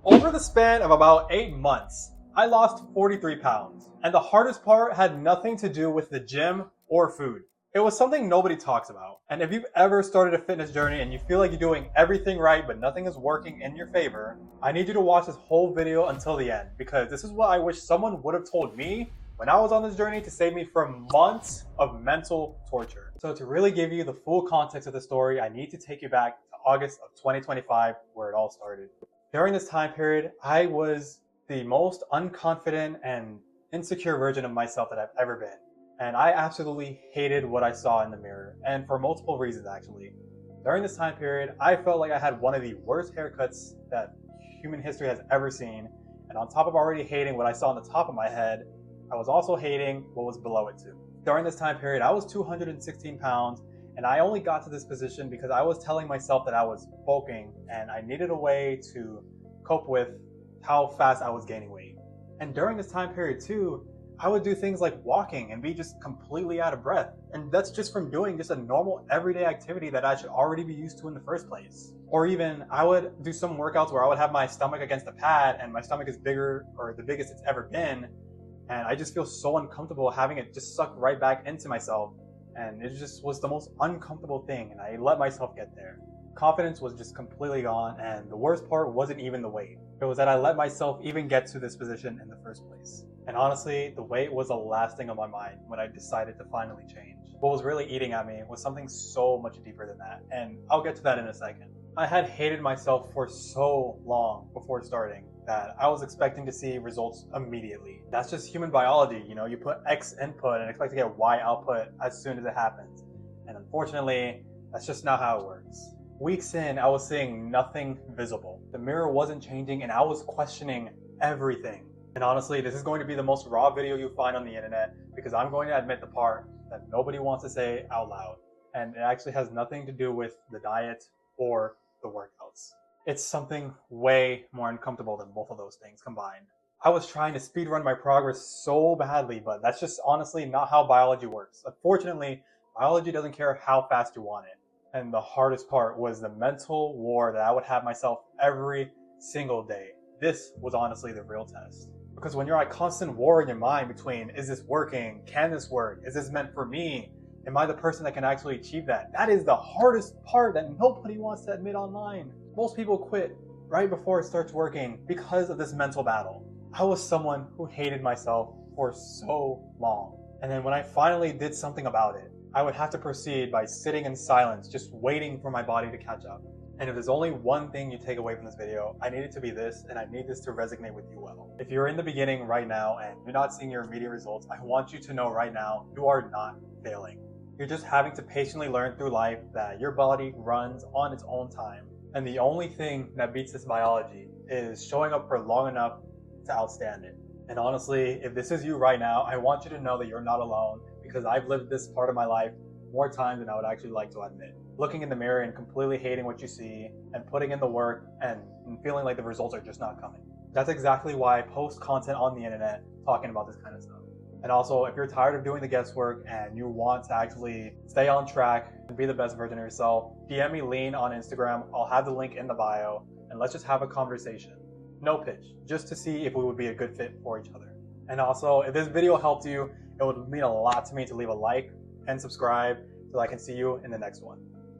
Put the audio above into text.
Over the span of about 8 months, I lost 43 pounds. And the hardest part had nothing to do with the gym or food. It was something nobody talks about. And if you've ever started a fitness journey and you feel like you're doing everything right but nothing is working in your favor, I need you to watch this whole video until the end, because this is what I wish someone would have told me when I was on this journey to save me from months of mental torture. So to really give you the full context of the story, I need to take you back to August of 2025, where it all started. During this time period, I was the most unconfident and insecure version of myself that I've ever been. And I absolutely hated what I saw in the mirror, and for multiple reasons actually. During this time period, I felt like I had one of the worst haircuts that human history has ever seen. And on top of already hating what I saw on the top of my head, I was also hating what was below it too. During this time period, I was 216 pounds, and I only got to this position because I was telling myself that I was bulking and I needed a way to cope with how fast I was gaining weight. And during this time period too, I would do things like walking and be just completely out of breath. And that's just from doing just a normal everyday activity that I should already be used to in the first place. Or even I would do some workouts where I would have my stomach against the pad and my stomach is bigger, or the biggest it's ever been. And I just feel so uncomfortable having it just suck right back into myself. And it just was the most uncomfortable thing, and I let myself get there. Confidence was just completely gone, and the worst part wasn't even the weight. It was that I let myself even get to this position in the first place. And honestly, the weight was the last thing on my mind when I decided to finally change. What was really eating at me was something so much deeper than that, and I'll get to that in a second. I had hated myself for so long before starting that I was expecting to see results immediately. That's just human biology, you know, you put X input and expect to get Y output as soon as it happens. And unfortunately, that's just not how it works. Weeks in, I was seeing nothing visible. The mirror wasn't changing and I was questioning everything. And honestly, this is going to be the most raw video you'll find on the internet, because I'm going to admit the part that nobody wants to say out loud. And it actually has nothing to do with the diet or the workouts. It's something way more uncomfortable than both of those things combined. I was trying to speedrun my progress so badly, but that's just honestly not how biology works. Unfortunately, biology doesn't care how fast you want it. And the hardest part was the mental war that I would have myself every single day. This was honestly the real test. Because when you're at constant war in your mind between, is this working? Can this work? Is this meant for me? Am I the person that can actually achieve that? That is the hardest part that nobody wants to admit online. Most people quit right before it starts working because of this mental battle. I was someone who hated myself for so long. And then when I finally did something about it, I would have to proceed by sitting in silence, just waiting for my body to catch up. And if there's only one thing you take away from this video, I need it to be this, and I need this to resonate with you well. If you're in the beginning right now and you're not seeing your immediate results, I want you to know right now, you are not failing. You're just having to patiently learn through life that your body runs on its own time. And the only thing that beats this biology is showing up for long enough to outstand it. And honestly, if this is you right now, I want you to know that you're not alone, because I've lived this part of my life more times than I would actually like to admit. Looking in the mirror and completely hating what you see and putting in the work and feeling like the results are just not coming. That's exactly why I post content on the internet talking about this kind of stuff. And also, if you're tired of doing the guesswork and you want to actually stay on track and be the best version of yourself, DM me Lean on Instagram. I'll have the link in the bio, and let's just have a conversation. No pitch, just to see if we would be a good fit for each other. And also, if this video helped you, it would mean a lot to me to leave a like and subscribe so I can see you in the next one.